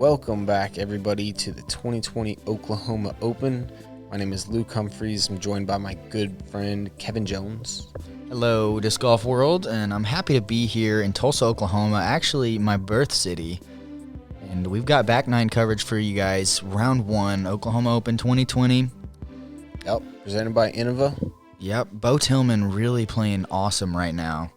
Welcome back, everybody, to the 2020 Oklahoma Open. My name is Luke Humphries. I'm joined by my good friend, Kevin Jones. Hello, Disc Golf World, and I'm happy to be here in Tulsa, Oklahoma, actually my birth city. And we've got back nine coverage for you guys. Round one, Oklahoma Open 2020. Yep, presented by Innova. Yep, Bo Tillman really playing awesome right now.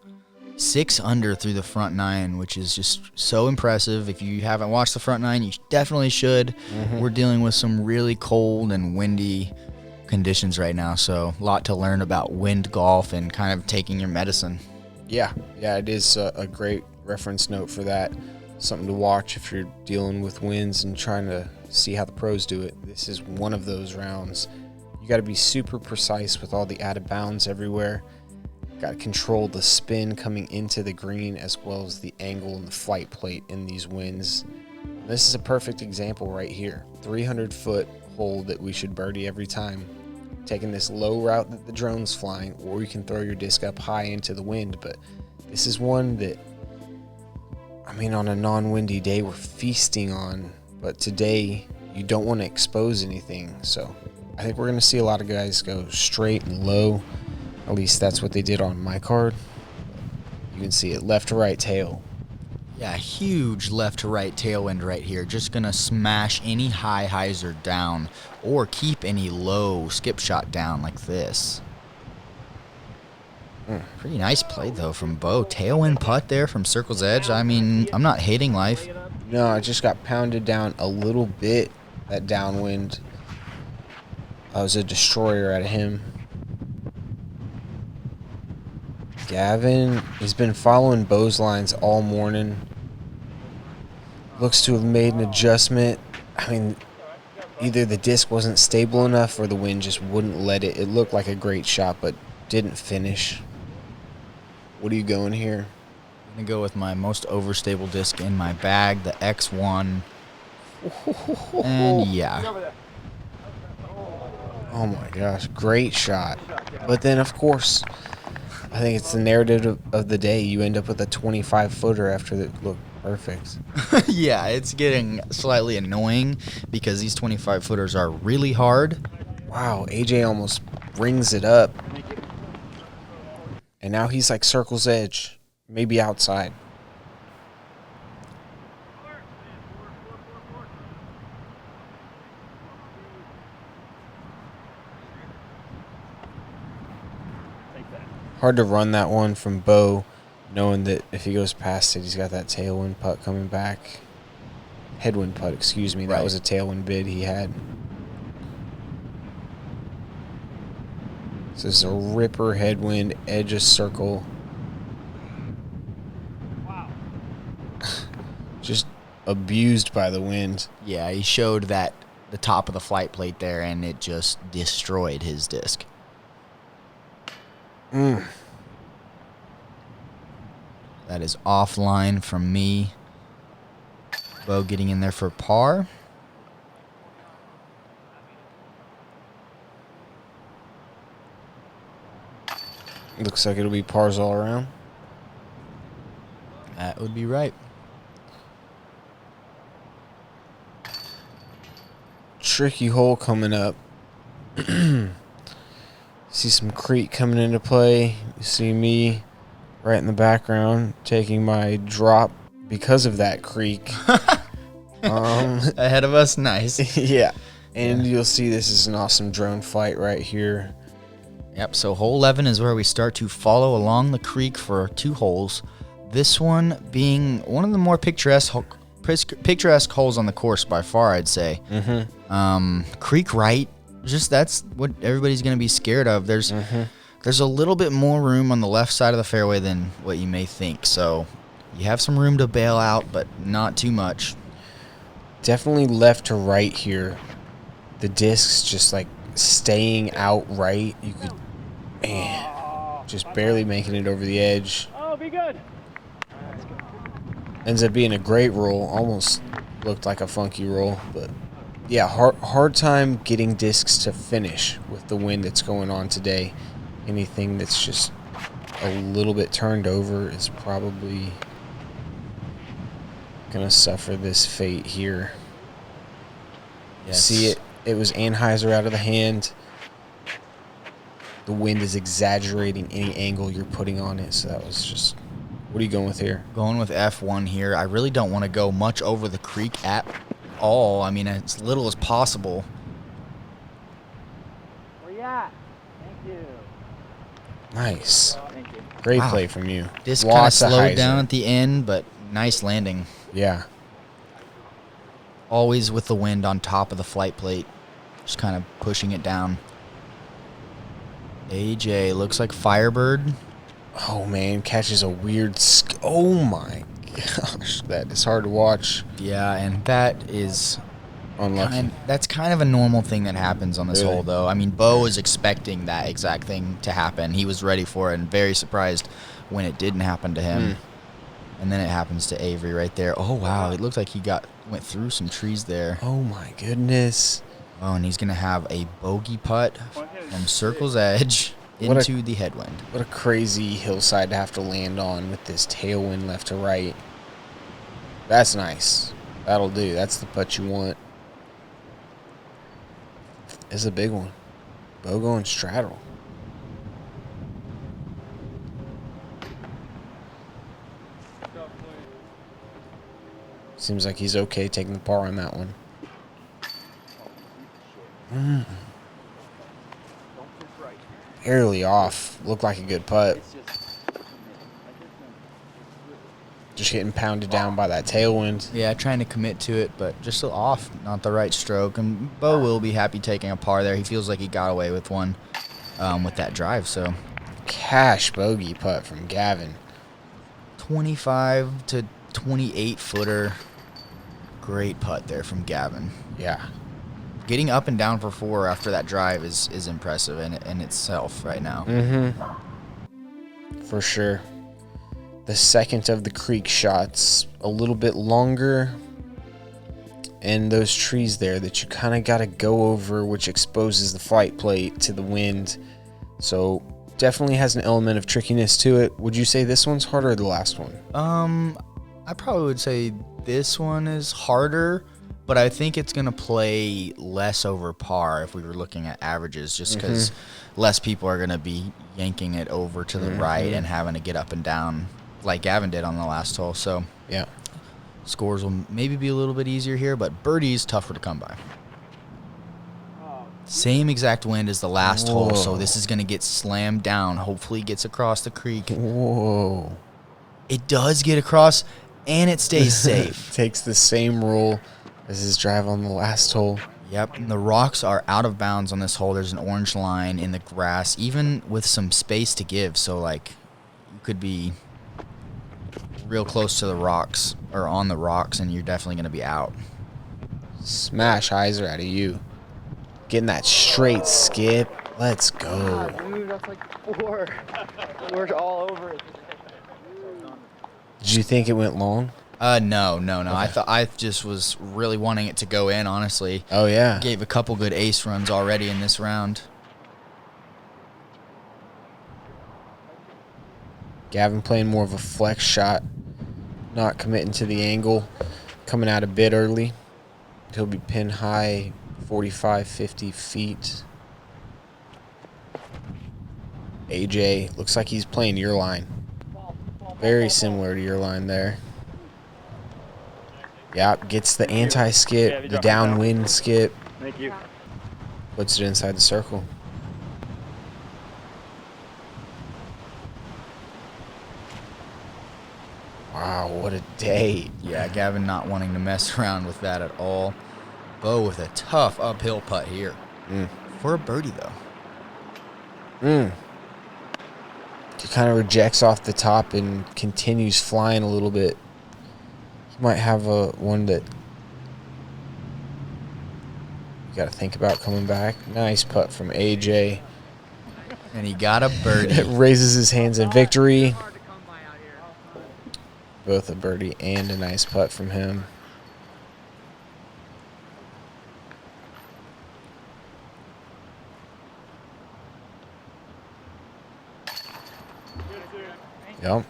6 under through the front nine, which is just so impressive. If you haven't watched the front nine, you definitely should. We're dealing with some really cold and windy conditions right now, so a lot to learn about wind golf and kind of taking your medicine. Yeah, it is a great reference note for that. Something to watch if you're dealing with winds and trying to see how the pros do it. This is one of those rounds. You got to be super precise with all the out of bounds everywhere. Got to control the spin coming into the green as well as the angle and the flight plate in these winds. This is a perfect example right here. 300-foot hole that we should birdie every time. Taking this low route that the drone's flying, or you can throw your disc up high into the wind. But this is one that, on a non-windy day, we're feasting on. But today, you don't want to expose anything. So I think we're going to see a lot of guys go straight and low. At least that's what they did on my card. You can see it left to right tail. Yeah, huge left to right tailwind right here. Just going to smash any high hyzer down or keep any low skip shot down like this. Pretty nice play, though, from Bo. Tailwind putt there from Circle's Edge. I'm not hating life. No, I just got pounded down a little bit, that downwind. I was a destroyer out of him. Gavin has been following Bo's lines all morning. Looks to have made an adjustment. Either the disc wasn't stable enough or the wind just wouldn't let it. It looked like a great shot, but didn't finish. What are you going here? I'm going to go with my most overstable disc in my bag, the X1. And yeah. Oh my gosh, great shot. But then, of course, I think it's the narrative of the day. You end up with a 25-footer after that looked perfect. Yeah, it's getting slightly annoying because these 25-footers are really hard. Wow, AJ almost brings it up. And now he's like Circle's Edge, maybe outside. Hard to run that one from Bo, knowing that if he goes past it, he's got that tailwind putt coming back. Headwind putt, excuse me. That was a tailwind bid he had. So this is a ripper headwind, edge of circle. Wow. Just abused by the wind. Yeah, he showed that the top of the flight plate there, and it just destroyed his disc. That is offline from me. Bo getting in there for par. Looks like it'll be pars all around. That would be right. Tricky hole coming up. See some creek coming into play. You see me right in the background taking my drop because of that creek. Ahead of us, nice. Yeah. And you'll see this is an awesome drone flight right here. Yep, so hole 11 is where we start to follow along the creek for 2 holes. This one being one of the more picturesque holes on the course by far, I'd say. Creek right. Just that's what everybody's going to be scared of. There's a little bit more room on the left side of the fairway than what you may think. So you have some room to bail out, but not too much. Definitely left to right here. The disc's just like staying out right. You could, just barely making it over the edge. Oh, be good. Ends up being a great roll. Almost looked like a funky roll, but yeah, hard time getting discs to finish with the wind that's going on today. Anything that's just a little bit turned over is probably gonna suffer this fate here. Yes. See it? It was Anheuser out of the hand. The wind is exaggerating any angle you're putting on it, so that was just... What are you going with here? Going with F1 here. I really don't want to go much over the creek at all. I mean, as little as possible. Where you at? Thank you. Nice. Thank you. Great Wow. play from you. This kind of Lots of slowed hyzer. down at the end, but nice landing. Yeah. Always with the wind on top of the flight plate. Just kind of pushing it down. AJ looks like Firebird. Oh, man. Catches a weird... Oh, my gosh. That is hard to watch. Yeah, and that is... Unlucky. That's kind of a normal thing that happens on this Really? hole, though. I mean, Bo was expecting that exact thing to happen. He was ready for it and very surprised when it didn't happen to him. And then it happens to Avery right there. Oh, wow. It looked like he went through some trees there. Oh, my goodness. Oh, and he's going to have a bogey putt from Circle's Edge What a- into the headwind. What a crazy hillside to have to land on with this tailwind left to right. That's nice. That'll do. That's the putt you want. It's a big one. Bo going straddle. Seems like he's okay taking the par on that one. Barely off. Looked like a good putt. Just getting pounded down by that tailwind. Yeah, trying to commit to it, but just off, not the right stroke. And Bo will be happy taking a par there. He feels like he got away with one with that drive. So Cash bogey putt from Gavin. 25 to 28 footer. Great putt there from Gavin. Yeah. Getting up and down for 4 after that drive is impressive in itself right now. For sure. The second of the creek shots, a little bit longer, and those trees there that you kind of got to go over, which exposes the flight plate to the wind. So definitely has an element of trickiness to it. Would you say this one's harder or the last one? I probably would say this one is harder, but I think it's going to play less over par if we were looking at averages, just because less people are going to be yanking it over to the right and having to get up and down like Gavin did on the last hole. So Yeah. scores will maybe be a little bit easier here, but birdie's tougher to come by. Same exact wind as the last hole, so this is going to get slammed down. Hopefully it gets across the creek. Whoa. It does get across, and it stays safe. Takes the same roll as his drive on the last hole. Yep, and the rocks are out of bounds on this hole. There's an orange line in the grass, even with some space to give. So, like, you could be real close to the rocks or on the rocks, and you're definitely going to be out. Smash hyzer out of you. Getting that straight skip. Let's go. Dude, that's like 4. We're all over it. Did you think it went long? No. I just was really wanting it to go in, honestly. Oh, yeah. Gave a couple good ace runs already in this round. Gavin playing more of a flex shot, not committing to the angle, coming out a bit early. He'll be pin high 45, 50 feet. AJ looks like he's playing your line. Very similar to your line there. Yep, gets the anti-skip, the downwind skip. Thank you. Puts it inside the circle. Wow, what a day. Yeah, Gavin not wanting to mess around with that at all. Bo with a tough uphill putt here. For a birdie, though. He kind of rejects off the top and continues flying a little bit. He might have one that you got to think about coming back. Nice putt from AJ. And he got a birdie. Raises his hands in victory. Both a birdie and a nice putt from him. Yep.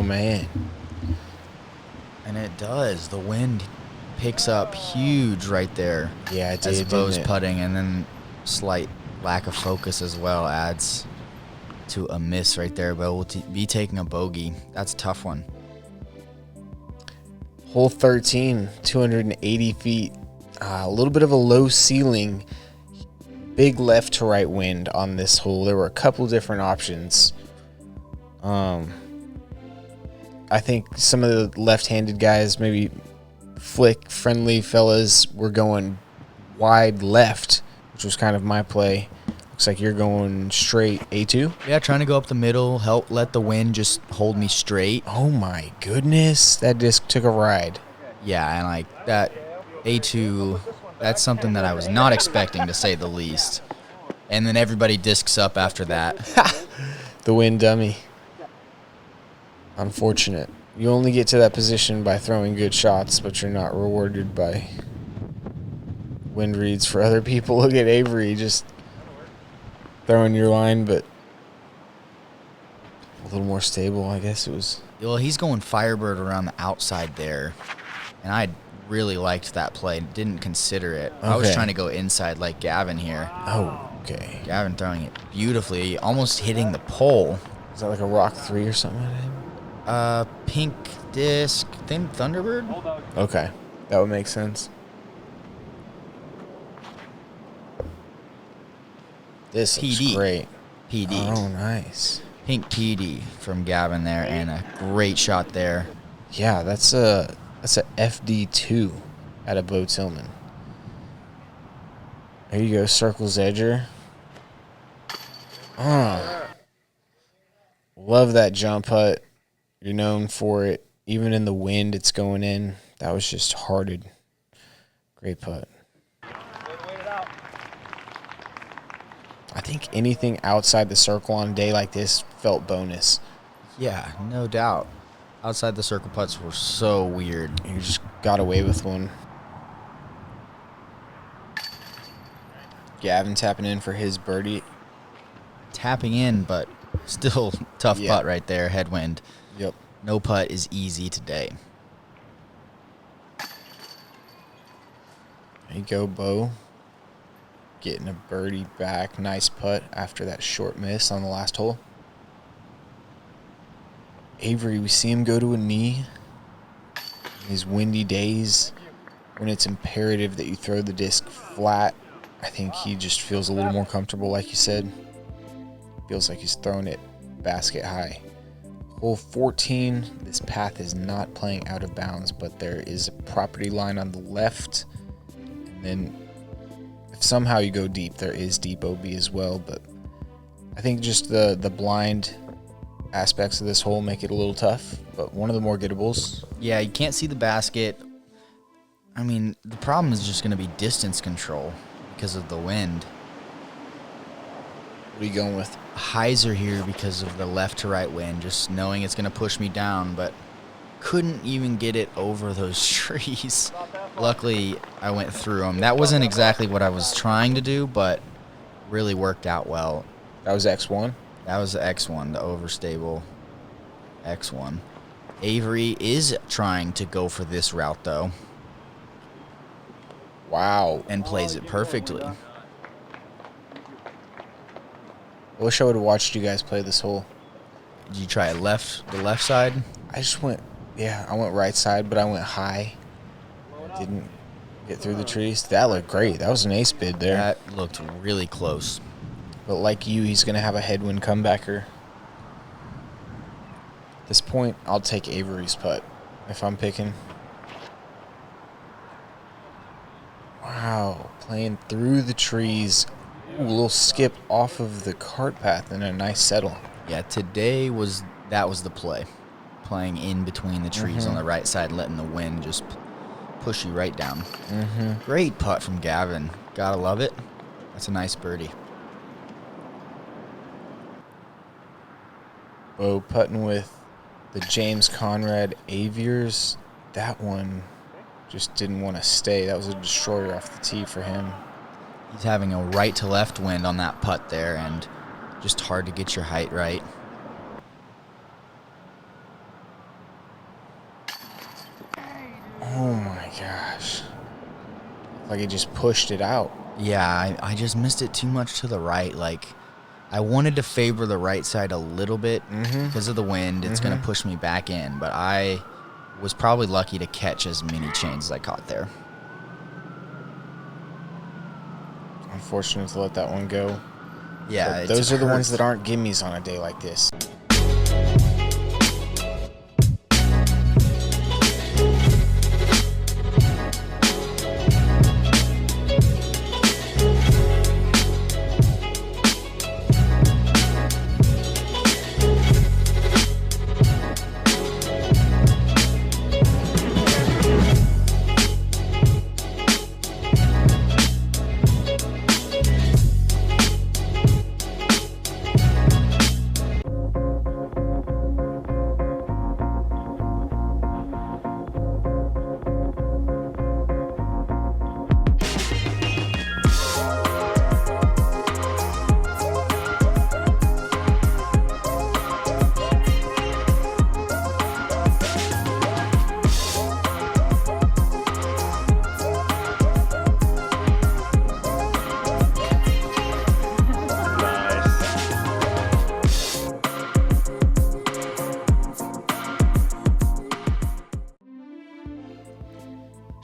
Oh, man. And it does. The wind picks up huge right there. Yeah, it did, as Bo's didn't it? putting, and then slight lack of focus as well adds to a miss right there. Bo will be taking a bogey. That's a tough one. Hole 13, 280 feet. A little bit of a low ceiling. Big left to right wind on this hole. There were a couple different options. I think some of the left-handed guys, maybe flick friendly fellas, were going wide left, which was kind of my play. Looks like you're going straight A2. Yeah, trying to go up the middle, let the wind just hold me straight. Oh my goodness, that disc took a ride. Yeah, and like that A2, that's something that I was not expecting, to say the least. And then everybody discs up after that. The wind dummy. Unfortunate. You only get to that position by throwing good shots, but you're not rewarded by wind reads for other people. Look at Avery just throwing your line, but a little more stable, I guess it was. Well, he's going Firebird around the outside there, and I really liked that play. Didn't consider it. I was trying to go inside like Gavin here. Oh, okay. Gavin throwing it beautifully, almost hitting the pole. Is that like a Rock 3 or something at him? Pink disc, thin Thunderbird. Okay, that would make sense. This looks PD. great. PD. Oh, nice. Pink PD from Gavin there, and a great shot there. Yeah, that's a FD2 out of Bo Tillman. There you go, circles edger. Love that jump putt. You're known for it. Even in the wind, it's going in. That was just hearted. Great putt. I think anything outside the circle on a day like this felt bonus. Yeah, no doubt. Outside the circle putts were so weird. You just got away with one. Gavin tapping in for his birdie. Tapping in, but still tough putt right there, headwind. Yep. No putt is easy today. There you go, Bo. Getting a birdie back. Nice putt after that short miss on the last hole. Avery, we see him go to a knee. In his windy days, when it's imperative that you throw the disc flat, I think he just feels a little more comfortable, like you said. Feels like he's throwing it basket high. Hole 14, this path is not playing out of bounds, but there is a property line on the left. And then if somehow you go deep, there is deep OB as well. But I think just the blind aspects of this hole make it a little tough, but one of the more gettables. Yeah, you can't see the basket. I mean, the problem is just going to be distance control because of the wind. What are you going with? Hyzer here because of the left to right wind, just knowing it's going to push me down, but couldn't even get it over those trees. Luckily, I went through them. That wasn't exactly what I was trying to do, but really worked out well. That was X1? That was the X1, the overstable X1. Avery is trying to go for this route, though. Wow. And plays it perfectly. I wish I would have watched you guys play this hole. Did you try the left side? I just went, I went right side, but I went high. Didn't get through the trees. That looked great. That was an ace bid there. That looked really close. But like you, he's going to have a headwind comebacker. At this point, I'll take Avery's putt if I'm picking. Wow, playing through the trees. Ooh, a little skip off of the cart path and a nice settle. Yeah, today that was the play. Playing in between the trees on the right side, letting the wind just push you right down. Great putt from Gavin. Gotta love it. That's a nice birdie. Bo putting with the James Conrad Aviers. That one just didn't want to stay. That was a destroyer off the tee for him. He's having a right to left wind on that putt there, and just hard to get your height right. Like it just pushed it out. Yeah, I just missed it too much to the right. Like, I wanted to favor the right side a little bit because of the wind. It's going to push me back in, but I was probably lucky to catch as many chains as I caught there. Unfortunate to let that one go. Yeah, those are the ones that aren't gimmies on a day like this.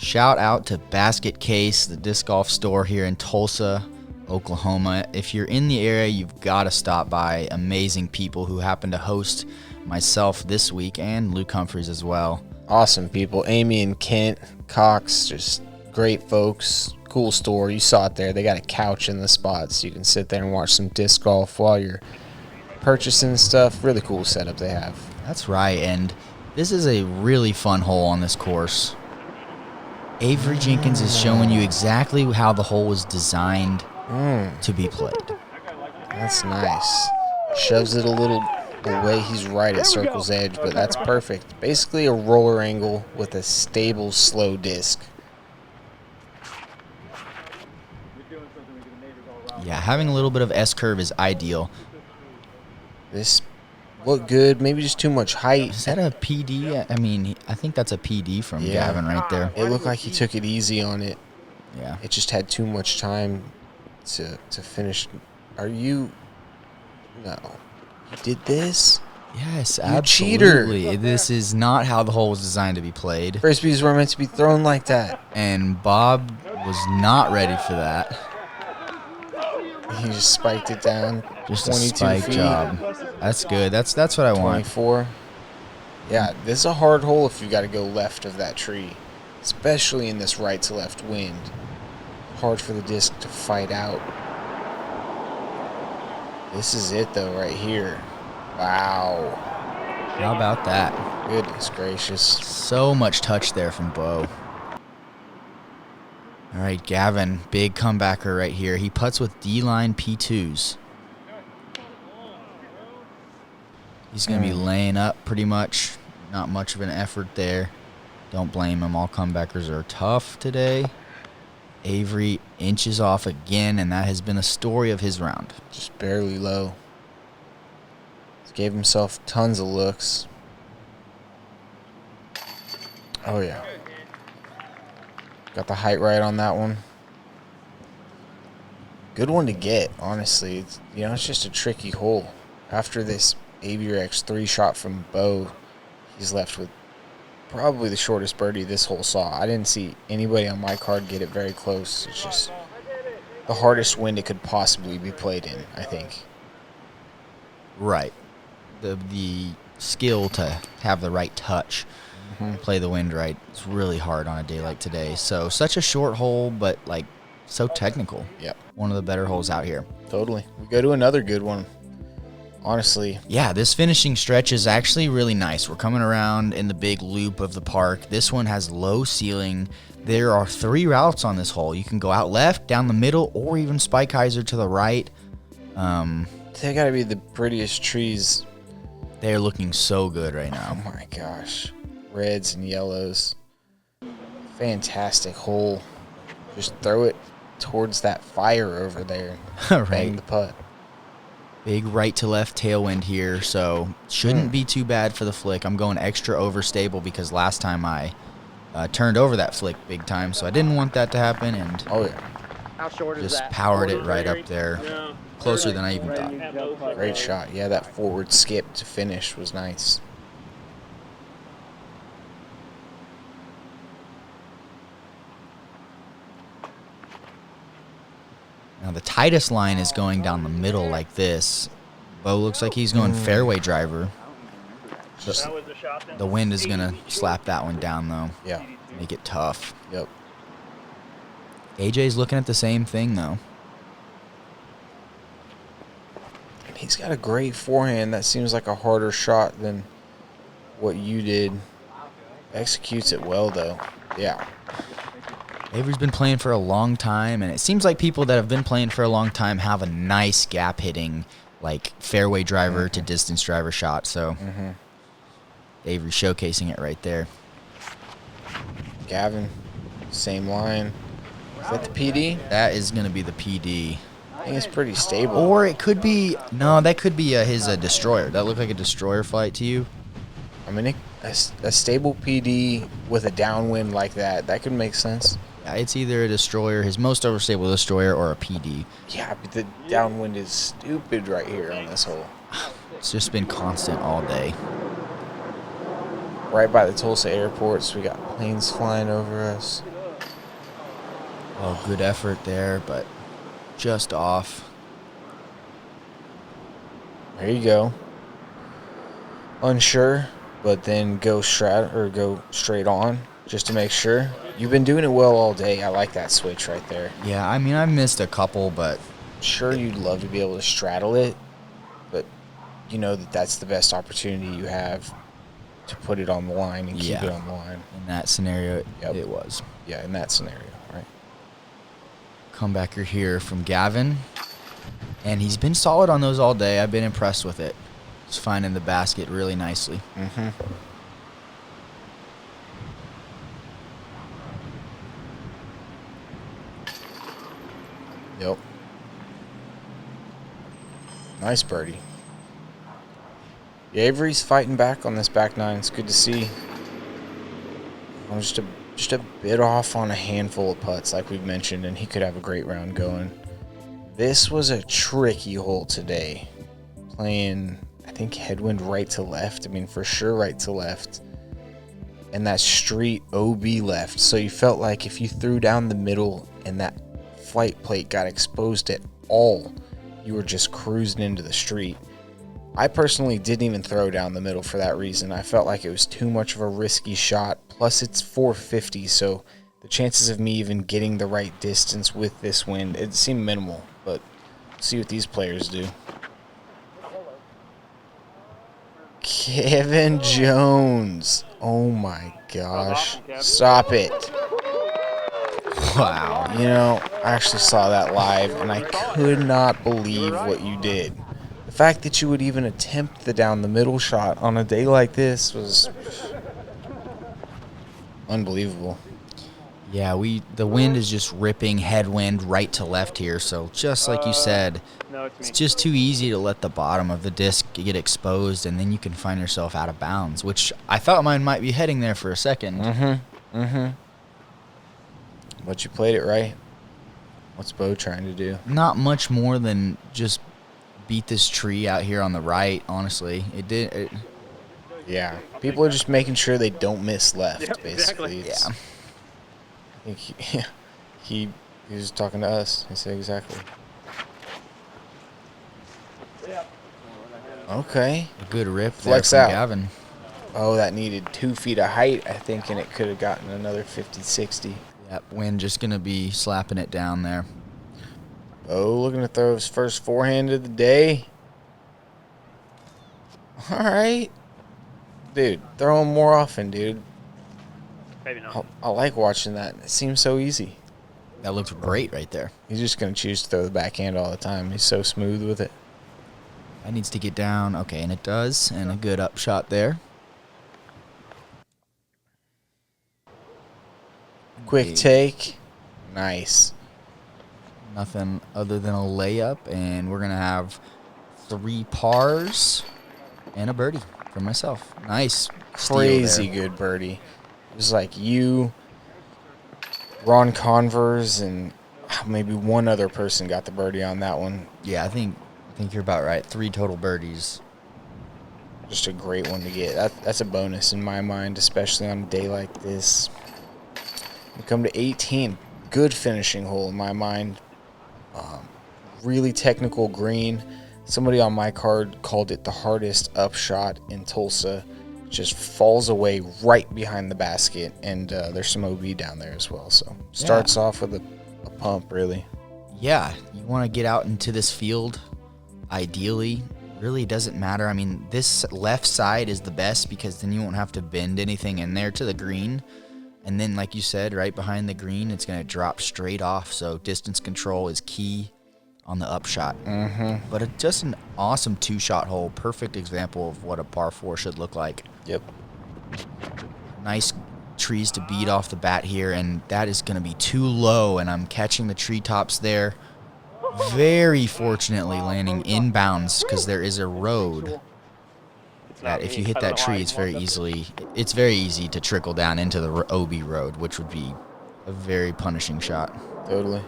Shout out to Basket Case, the disc golf store here in Tulsa, Oklahoma. If you're in the area, you've got to stop by. Amazing people who happen to host myself this week and Luke Humphries as well. Awesome people. Amy and Kent Cox, just great folks. Cool store. You saw it there. They got a couch in the spot so you can sit there and watch some disc golf while you're purchasing stuff. Really cool setup they have. That's right, and this is a really fun hole on this course. Avery Jenkins is showing you exactly how the hole was designed to be played. That's nice. Shoves it a little away. He's right at circle's edge, but that's perfect. Basically a roller angle with a stable, slow disc. Yeah, having a little bit of S-curve is ideal. This looked good. Maybe just too much height. Is that a PD? I mean, I think that's a PD from Gavin right there. It looked like he took it easy on it. Yeah. It just had too much time to finish. Are you? No. You did this? Yes, You absolutely. cheater. This is not how the hole was designed to be played. Frisbees were meant to be thrown like that. And Bob was not ready for that. He just spiked it down. Just a 22 spike feet. job. That's good. That's what I want. 24. Yeah, this is a hard hole if you got to go left of that tree, especially in this right to left wind. Hard for the disc to fight out. This is it though, right here. Wow. How about that? Goodness gracious. So much touch there from Bo. All right, Gavin, big comebacker right here. He putts with D-line P2s. He's going to be laying up pretty much. Not much of an effort there. Don't blame him. All comebackers are tough today. Avery inches off again, and that has been a story of his round. Just barely low. Gave himself tons of looks. Oh, yeah. Got the height right on that one. Good one to get, honestly. It's just a tricky hole. After this ABRX 3 shot from Bo, he's left with probably the shortest birdie this hole saw. I didn't see anybody on my card get it very close. It's just the hardest wind it could possibly be played in, I think. Right. The skill to have the right touch, play the wind right, it's really hard on a day like today. So such a short hole, but like so technical. Yep. One of the better holes out here. Totally. We go to another good one. Honestly. Yeah, this finishing stretch is actually really nice. We're coming around in the big loop of the park. This one has low ceiling. There are 3 routes on this hole. You can go out left, down the middle, or even Spike Heiser to the right. They gotta be the prettiest trees. They're looking so good right now. Oh my gosh. Reds and yellows. Fantastic hole. Just throw it towards that fire over there. Right. Bang the putt. Big right to left tailwind here, so shouldn't be too bad for the flick. I'm going extra overstable because last time I turned over that flick big time, so I didn't want that to happen, and Oh, yeah. How short is just that? powered it right up there, closer than I even thought. Great shot. Yeah, that forward skip to finish was nice. Now the tightest line is going down the middle like this. Bo looks like he's going fairway driver. The wind is going to slap that one down, though. Yeah. Make it tough. Yep. AJ's looking at the same thing, though. And he's got a great forehand. That seems like a harder shot than what you did. Executes it well, though. Yeah. Avery's been playing for a long time, and it seems like people that have been playing for a long time have a nice gap hitting, like fairway driver to distance driver shot. So Avery showcasing it right there. Gavin, same line. Is that the PD? That is going to be the PD. I think it's pretty stable. Or it could be, no, that could be his destroyer. That looked like a destroyer flight to you? I mean, a stable PD with a downwind like that could make sense. Yeah, it's either a destroyer, his most overstable destroyer, or a PD. Yeah, but the downwind is stupid right here on this hole. It's just been constant all day. Right by the Tulsa airport, so we got planes flying over us. Oh, good effort there, but just off. There you go. Unsure, but then go straight on just to make sure. You've been doing it well all day. I like that switch right there. Yeah, I mean, I've missed a couple, but Sure, you'd love to be able to straddle it, but you know that's the best opportunity you have to put it on the line and keep it on the line. In that scenario, Yep. it was. Yeah, in that scenario, right? Comebacker here from Gavin. And he's been solid on those all day. I've been impressed with it. He's finding the basket really nicely. Mm-hmm. Yep. Nice birdie. Yeah, Avery's fighting back on this back nine. It's good to see. I'm just a bit off on a handful of putts, like we've mentioned, and he could have a great round going. This was a tricky hole today. Playing, I think, headwind right to left. I mean, for sure right to left. And that street OB left. So you felt like if you threw down the middle and that flight plate got exposed at all, you were just cruising into the street. I personally didn't even throw down the middle for that reason. I felt like it was too much of a risky shot. Plus, it's 450, so the chances of me even getting the right distance with this wind, it seemed minimal. But see what these players do. Kevin Jones. Oh my gosh. Stop it. Wow. You know, I actually saw that live, and I could not believe what you did. The fact that you would even attempt the down the middle shot on a day like this was unbelievable. Yeah, the wind is just ripping headwind right to left here. So just like you said, it's just too easy to let the bottom of the disc get exposed, and then you can find yourself out of bounds, which I thought mine might be heading there for a second. But you played it right. What's Bo trying to do? Not much more than just beat this tree out here on the right, honestly. Yeah. People are just making sure they don't miss left, basically. Yeah. I think he was talking to us. He said exactly. Okay. A good rip Flex there out. from Gavin. Oh, that needed 2 feet of height, I think, and it could have gotten another 50, 60. Yep, wind just going to be slapping it down there. Oh, looking to throw his first forehand of the day. All right. Dude, throw him more often, dude. Maybe not. I like watching that. It seems so easy. That looks great right there. He's just going to choose to throw the backhand all the time. He's so smooth with it. That needs to get down. Okay, and it does. And a good upshot there. Quick take. Nice. Nothing other than a layup. And we're going to have 3 pars and a birdie for myself. Nice. steal Crazy there. good birdie. was like you, Ron Converse, and maybe one other person got the birdie on that one. Yeah, I think you're about right. 3 total birdies. Just a great one to get. That's a bonus in my mind, especially on a day like this. We come to 18. Good finishing hole in my mind. Really technical green. Somebody on my card called it the hardest upshot in Tulsa. Just falls away right behind the basket, and there's some OB down there as well. So starts off with a pump, really. Yeah, you want to get out into this field, ideally. Really doesn't matter. I mean, this left side is the best because then you won't have to bend anything in there to the green. And then, like you said, right behind the green, it's going to drop straight off. So distance control is key on the upshot. Mm-hmm. But it's just an awesome 2-shot hole. Perfect example of what a par 4 should look like. Yep. Nice trees to beat off the bat here, and that is going to be too low, and I'm catching the treetops there. Very fortunately landing inbounds because there is a road that if you hit that tree, it's very easy to trickle down into the OB road, which would be a very punishing shot. Totally.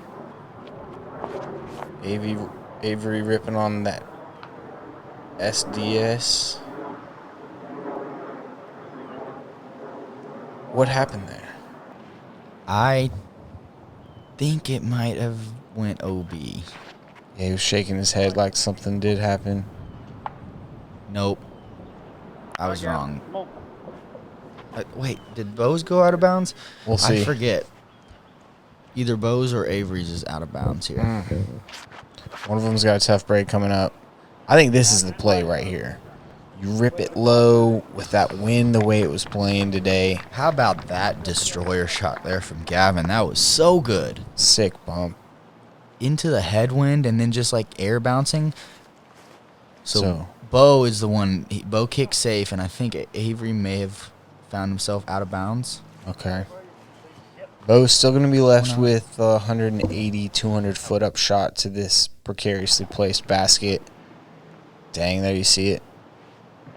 Avery ripping on that SDS. What happened there? I think it might have went OB. Yeah, he was shaking his head like something did happen. Nope. I was wrong. Wait, did Bo's go out of bounds? We'll see. I forget. Either Bo's or Avery's is out of bounds here. One of them's got a tough break coming up. I think this is the play right here. You rip it low with that wind the way it was playing today. How about that destroyer shot there from Gavin? That was so good. Sick bump. Into the headwind and then just like air bouncing. So Bo is the one. Bo kicked safe, and I think Avery may have found himself out of bounds. Okay. Bo's still going to be left with a 180, 200-foot up shot to this precariously placed basket. Dang, there you see it.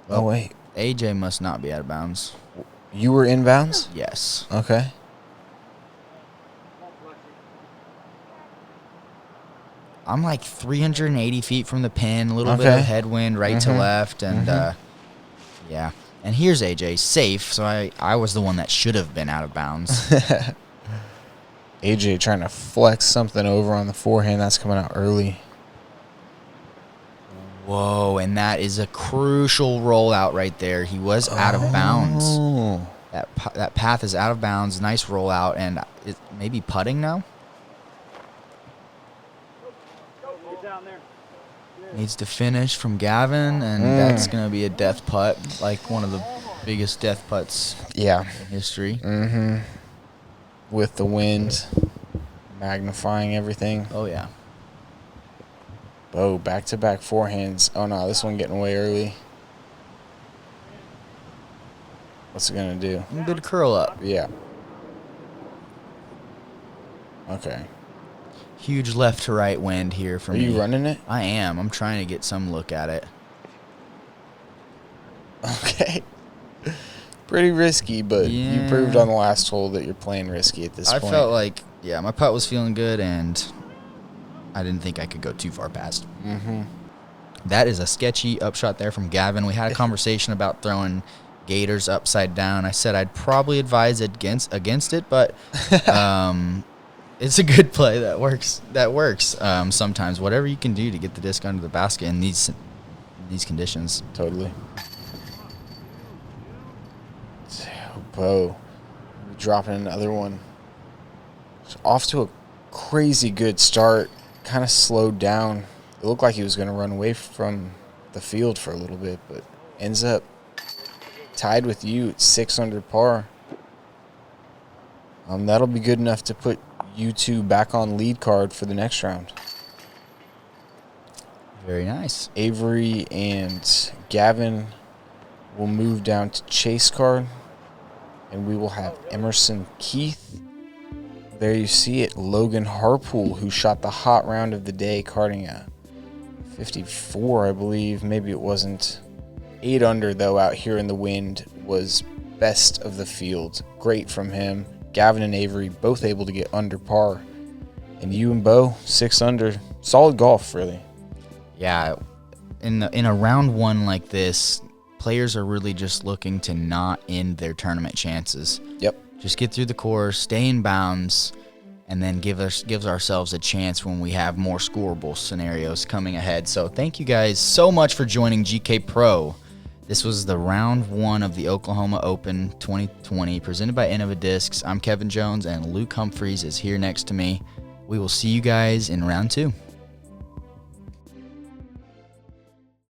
Oh, wait. AJ must not be out of bounds. You were inbounds? Yes. Okay. I'm like 380 feet from the pin, a little bit of headwind right to left, and yeah. And here's AJ, safe, so I was the one that should have been out of bounds. AJ trying to flex something over on the forehand. That's coming out early. Whoa, and that is a crucial rollout right there. He was out of bounds. That path is out of bounds. Nice rollout, and it maybe putting now? Needs to finish from Gavin, and that's going to be a death putt, like one of the biggest death putts in history. Mm-hmm. With the wind magnifying everything. Oh, yeah. Oh, back-to-back forehands. Oh, no, this one getting away early. What's it going to do? Good curl up. Yeah. Okay. Huge left to right wind here for me. Are you running it? I am. I'm trying to get some look at it. Okay. Pretty risky, but you proved on the last hole that you're playing risky at this point. I felt like, my putt was feeling good, and I didn't think I could go too far past. Mm-hmm. That is a sketchy upshot there from Gavin. We had a conversation about throwing gators upside down. I said I'd probably advise against it, but it's a good play that works. Sometimes whatever you can do to get the disc under the basket in these conditions. Totally. Bo dropping another one. It's off to a crazy good start. Kind of slowed down. It looked like he was going to run away from the field for a little bit, but ends up tied with you at 6 under par. That'll be good enough to put you two back on lead card for the next round. Very nice. Avery and Gavin will move down to chase card, and we will have Emerson Keith. There you see it, Logan Harpool, who shot the hot round of the day, carding a 54, I believe. Maybe it wasn't. 8 under, though, out here in the wind was best of the field. Great from him. Gavin and Avery both able to get under par. And you and Bo, 6 under. Solid golf, really. Yeah, in a round one like this, players are really just looking to not end their tournament chances. Yep. Just get through the course, stay in bounds, and then gives ourselves a chance when we have more scoreable scenarios coming ahead. So thank you guys so much for joining GK Pro. This was the round one of the Oklahoma Open 2020 presented by Innova Discs. I'm Kevin Jones, and Luke Humphries is here next to me. We will see you guys in round 2.